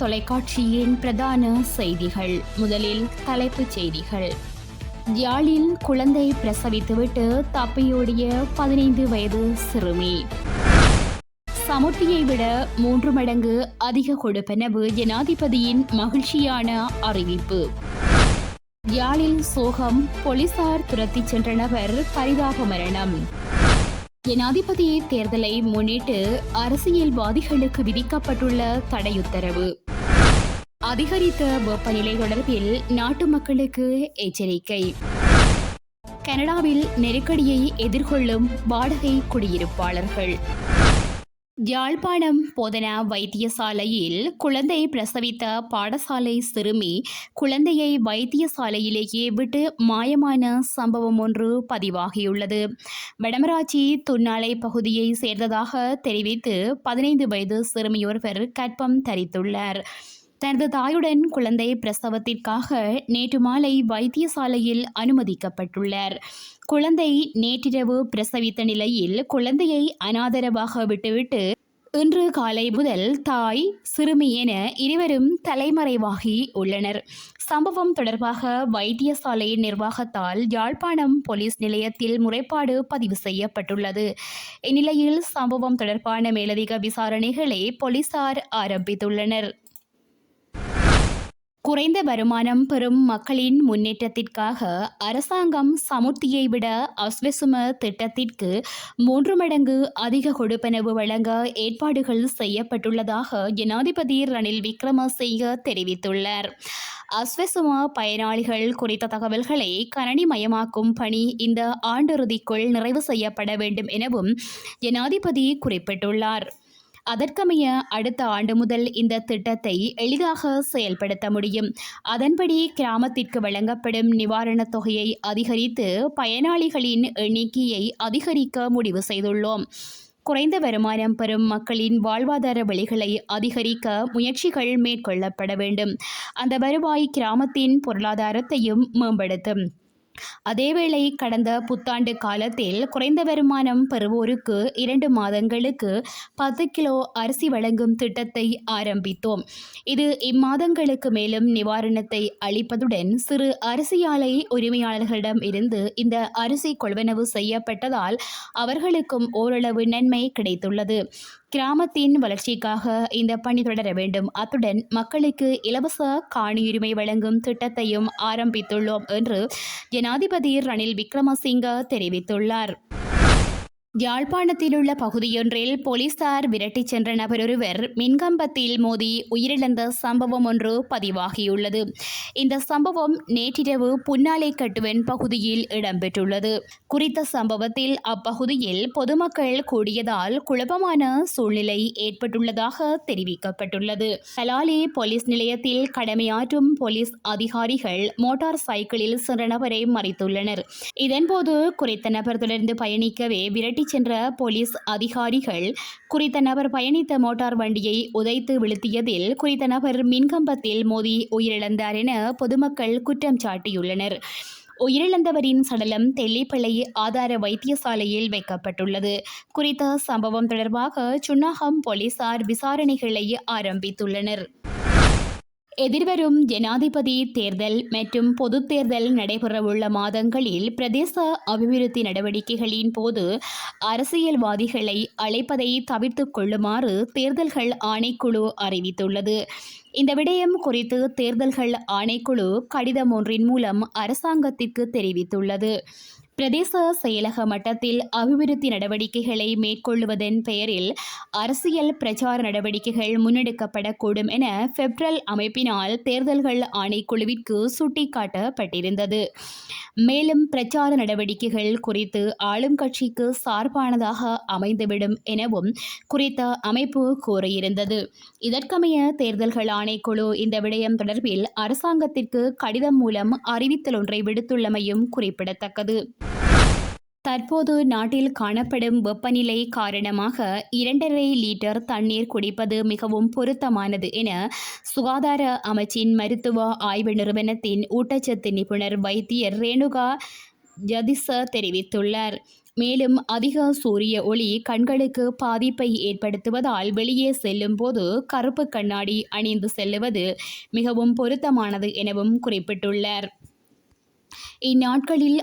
தொலைக்காட்சியின் பிரதான செய்திகள். முதலில் தலைப்புச் செய்திகள். யாழில் குழந்தை பிரசவித்துவிட்டு தப்பியோடிய 15 வயது சிறுமி. சமுர்த்தியை விட 3 மடங்கு அதிக கொடுப்பனவு ஜனாதிபதியின் மகிழ்ச்சியான அறிவிப்பு. யாழில் சோகம், போலீசார் துரத்திச் சென்ற நபர் பரிதாப மரணம். ஜனாதிபதி தேர்தலை முன்னிட்டு அரசியல்வாதிகளுக்கு விதிக்கப்பட்டுள்ள தடையுத்தரவு. அதிகரித்த வெப்பநிலை தொடர்பில் நாட்டு மக்களுக்கு எச்சரிக்கை. கனடாவில் நெருக்கடியை எதிர்கொள்ளும் வாடகை குடியிருப்பாளர்கள். யாழ்ப்பாணம் போதனா வைத்தியசாலையில் குழந்தை பிரசவித்த பாடசாலை சிறுமி குழந்தையை வைத்தியசாலையிலேயே விட்டு மாயமான சம்பவம் ஒன்று பதிவாகியுள்ளது. வடமராட்சி துன்னாலை பகுதியை சேர்ந்ததாக தெரிவித்து 15 வயது சிறுமியொருவர் கர்ப்பம் தரித்துள்ளார். தனது தாயுடன் குழந்தை பிரசவத்திற்காக நேற்று மாலை வைத்தியசாலையில் அனுமதிக்கப்பட்டுள்ளார். குழந்தை நேற்றிரவு பிரசவித்த நிலையில் குழந்தையை அனாதரவாக விட்டுவிட்டு இன்று காலை முதல் தாய், சிறுமி என இருவரும் தலைமறைவாகி உள்ளனர். சம்பவம் தொடர்பாக வைத்தியசாலை நிர்வாகத்தால் யாழ்ப்பாணம் போலீஸ் நிலையத்தில் முறைப்பாடு பதிவு செய்யப்பட்டுள்ளது. இந்நிலையில் சம்பவம் தொடர்பான மேலதிக விசாரணைகளை போலீசார் ஆரம்பித்துள்ளனர். குறைந்த வருமானம் பெறும் மக்களின் முன்னேற்றத்திற்காக அரசாங்கம் சமுர்த்தியை விட அஸ்வசும திட்டத்திற்கு 3 மடங்கு அதிக கொடுப்பனவு வழங்க ஏற்பாடுகள் செய்யப்பட்டுள்ளதாக ஜனாதிபதி ரணில் விக்ரமசிங்க தெரிவித்துள்ளார். அஸ்வசும பயனாளிகள் குறித்த தகவல்களை கணனிமயமாக்கும் பணி இந்த ஆண்டிறுதிக்குள் நிறைவு செய்யப்பட வேண்டும் எனவும் ஜனாதிபதி குறிப்பிட்டுள்ளார். அதற்கமைய அடுத்த ஆண்டு முதல் இந்த திட்டத்தை எளிதாக செயல்படுத்த முடியும். அதன்படி கிராமத்திற்கு வழங்கப்படும் நிவாரணத் தொகையை அதிகரித்து பயனாளிகளின் எண்ணிக்கையை அதிகரிக்க முடிவு செய்துள்ளோம். குறைந்த வருமானம் பெறும் மக்களின் வாழ்வாதார வழிகளை அதிகரிக்க முயற்சிகள் மேற்கொள்ளப்பட வேண்டும். அந்த வருவாய் கிராமத்தின் பொருளாதாரத்தையும் மேம்படுத்தும். அதேவேளை கடந்த புத்தாண்டு காலத்தில் குறைந்த வருமானம் பெறுவோருக்கு 2 மாதங்களுக்கு 10 கிலோ அரிசி வழங்கும் திட்டத்தை ஆரம்பித்தோம். இது இம்மாதங்களுக்கு மேலும் நிவாரணத்தை அளிப்பதுடன் சிறு அரிசி ஆலை உரிமையாளர்களிடம் இருந்து இந்த அரிசி கொள்வனவு செய்யப்பட்டதால் அவர்களுக்கும் ஓரளவு நன்மை கிடைத்துள்ளது. கிராமத்தின் வளர்ச்சிக்காக இந்த பணி தொடர வேண்டும். அத்துடன் மக்களுக்கு இலவச காணியுரிமை வழங்கும் திட்டத்தையும் ஆரம்பித்துள்ளோம் என்று ஜனாதிபதி ரணில் விக்ரமசிங்க தெரிவித்துள்ளார். யாழ்ப்பாணத்தில் உள்ள பகுதியொன்றில் போலீசார் விரட்டிச் சென்ற நபரொருவர் மின்கம்பத்தில் மோதி உயிரிழந்த சம்பவம் ஒன்று பதிவாகியுள்ளது. இந்த சம்பவம் நேற்றிரவு புன்னாலை கட்டுவன் பகுதியில் இடம்பெற்றுள்ளது. குறித்த சம்பவத்தில் அப்பகுதியில் பொதுமக்கள் கூடியதால் குழப்பமான சூழ்நிலை ஏற்பட்டுள்ளதாக தெரிவிக்கப்பட்டுள்ளது. கலாலி போலீஸ் நிலையத்தில் கடமையாற்றும் போலீஸ் அதிகாரிகள் மோட்டார் சைக்கிளில் சென்ற நபரை மறித்துள்ளனர். இதன்போது குறித்த நபர் தொடர்ந்து பயணிக்கவே விரட்டி சென்ற போலீஸ் அதிகாரிகள் குறித்த நபர் பயணித்த மோட்டார் வண்டியை உதைத்து வீழ்த்தியதில் குறித்த நபர் மின்கம்பத்தில் மோதி உயிரிழந்தார் என பொதுமக்கள் குற்றம் சாட்டியுள்ளனர். உயிரிழந்தவரின் சடலம் தெல்லிப்பளை ஆதார வைத்தியசாலையில் வைக்கப்பட்டுள்ளது. குறித்த சம்பவம் தொடர்பாக சுன்னாகம் போலீசார் விசாரணைகளை ஆரம்பித்துள்ளனர். எதிர்வரும் ஜனாதிபதி தேர்தல் மற்றும் பொதுத் தேர்தல் நடைபெறவுள்ள மாதங்களில் பிரதேச அபிவிருத்தி நடவடிக்கைகளின் போது அரசியல்வாதிகளை அழைப்பதை தவிர்த்துக் கொள்ளுமாறு தேர்தல்கள் ஆணைக்குழு அறிவித்துள்ளது. இந்த விடயம் குறித்து தேர்தல்கள் ஆணைக்குழு கடிதம் ஒன்றின் மூலம் அரசாங்கத்திற்கு தெரிவித்துள்ளது. பிரதேச செயலக மட்டத்தில் அபிவிருத்தி நடவடிக்கைகளை மேற்கொள்ளுவதன் பெயரில் அரசியல் பிரச்சார நடவடிக்கைகள் முன்னெடுக்கப்படக்கூடும் என பெப்ரல் அமைப்பினால் தேர்தல்கள் ஆணைக்குழுவிற்கு சுட்டிக்காட்டப்பட்டிருந்தது. மேலும் பிரச்சார நடவடிக்கைகள் குறித்து ஆளும் கட்சிக்கு சார்பானதாக அமைந்துவிடும் எனவும் குறித்த அமைப்பு கூறியிருந்தது. இதற்கமைய தேர்தல்கள் ஆணைக்குழு இந்த விடயம் தொடர்பில் அரசாங்கத்திற்கு கடிதம் மூலம் அறிவித்தல் ஒன்றை விடுத்துள்ளமையும் குறிப்பிடத்தக்கது. தற்போது நாட்டில் காணப்படும் வெப்பநிலை காரணமாக 2.5 லிட்டர் தண்ணீர் குடிப்பது மிகவும் பொருத்தமானது என சுகாதார அமைச்சின் மருத்துவ ஆய்வு நிறுவனத்தின் ஊட்டச்சத்து நிபுணர் வைத்தியர் ரேணுகா ஜதிச தெரிவித்துள்ளார். மேலும் அதிக சூரிய ஒளி கண்களுக்கு பாதிப்பை ஏற்படுத்துவதால் வெளியே செல்லும் போது கருப்பு கண்ணாடி அணிந்து செல்லுவது மிகவும் பொருத்தமானது எனவும் குறிப்பிட்டுள்ளார். இந்நாட்களில்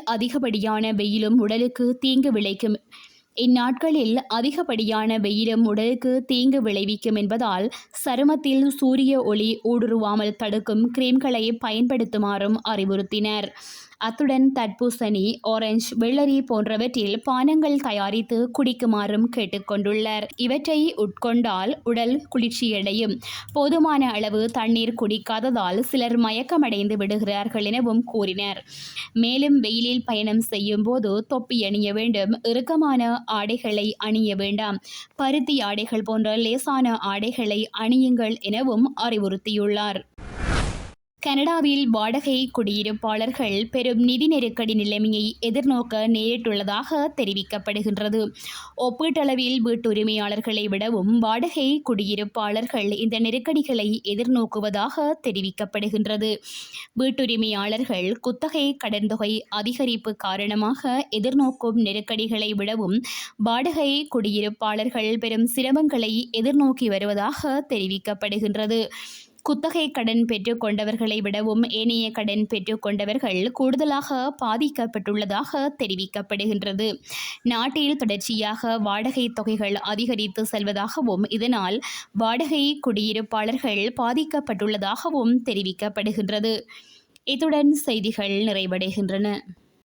அதிகப்படியான வெயிலும் உடலுக்கு தீங்கு விளைவிக்கும் என்பதால் சருமத்தில் சூரிய ஒளி ஊடுருவாமல் தடுக்கும் கிரீம்களை பயன்படுத்துமாறும் அறிவுறுத்தினர். அத்துடன் தர்பூசணி, ஆரஞ்சு, வெள்ளரி போன்றவற்றில் பானங்கள் தயாரித்து குடிக்குமாறும் கேட்டுக்கொண்டுள்ளார். இவற்றை உட்கொண்டால் உடல் குளிர்ச்சியடையும். போதுமான அளவு தண்ணீர் குடிக்காததால் சிலர் மயக்கமடைந்து விடுகிறார்கள் எனவும் கூறினர். மேலும் வெயிலில் பயணம் செய்யும் போது தொப்பி அணிய வேண்டும், இறுக்கமான ஆடைகளை அணிய வேண்டாம், பருத்தி ஆடைகள் போன்ற லேசான ஆடைகளை அணியுங்கள் எனவும் அறிவுறுத்தியுள்ளார். கனடாவில் வாடகை குடியிருப்பாளர்கள் பெரும் நிதி நெருக்கடி நிலைமையை எதிர்நோக்க நேரிட்டுள்ளதாக தெரிவிக்கப்படுகின்றது. ஒப்பீட்டளவில் வீட்டுரிமையாளர்களை விடவும் வாடகை குடியிருப்பாளர்கள் இந்த நெருக்கடிகளை எதிர்நோக்குவதாக தெரிவிக்கப்படுகின்றது. வீட்டுரிமையாளர்கள் குத்தகை கடன் தொகை அதிகரிப்பு காரணமாக எதிர்நோக்கும் நெருக்கடிகளை விடவும் வாடகை குடியிருப்பாளர்கள் பெரும் சிரமங்களை எதிர்நோக்கி வருவதாக தெரிவிக்கப்படுகின்றது. குத்தகை கடன் பெற்றுக் கொண்டவர்களை விடவும் ஏனைய கடன் பெற்றுக் கொண்டவர்கள் கூடுதலாக பாதிக்கப்பட்டுள்ளதாக தெரிவிக்கப்படுகின்றது. நாட்டில் தொடர்ச்சியாக வாடகை தொகைகள் அதிகரித்து செல்வதாகவும் இதனால் வாடகை குடியிருப்பாளர்கள் பாதிக்கப்பட்டுள்ளதாகவும் தெரிவிக்கப்படுகின்றது. இத்துடன் செய்திகள் நிறைவடைகின்றன.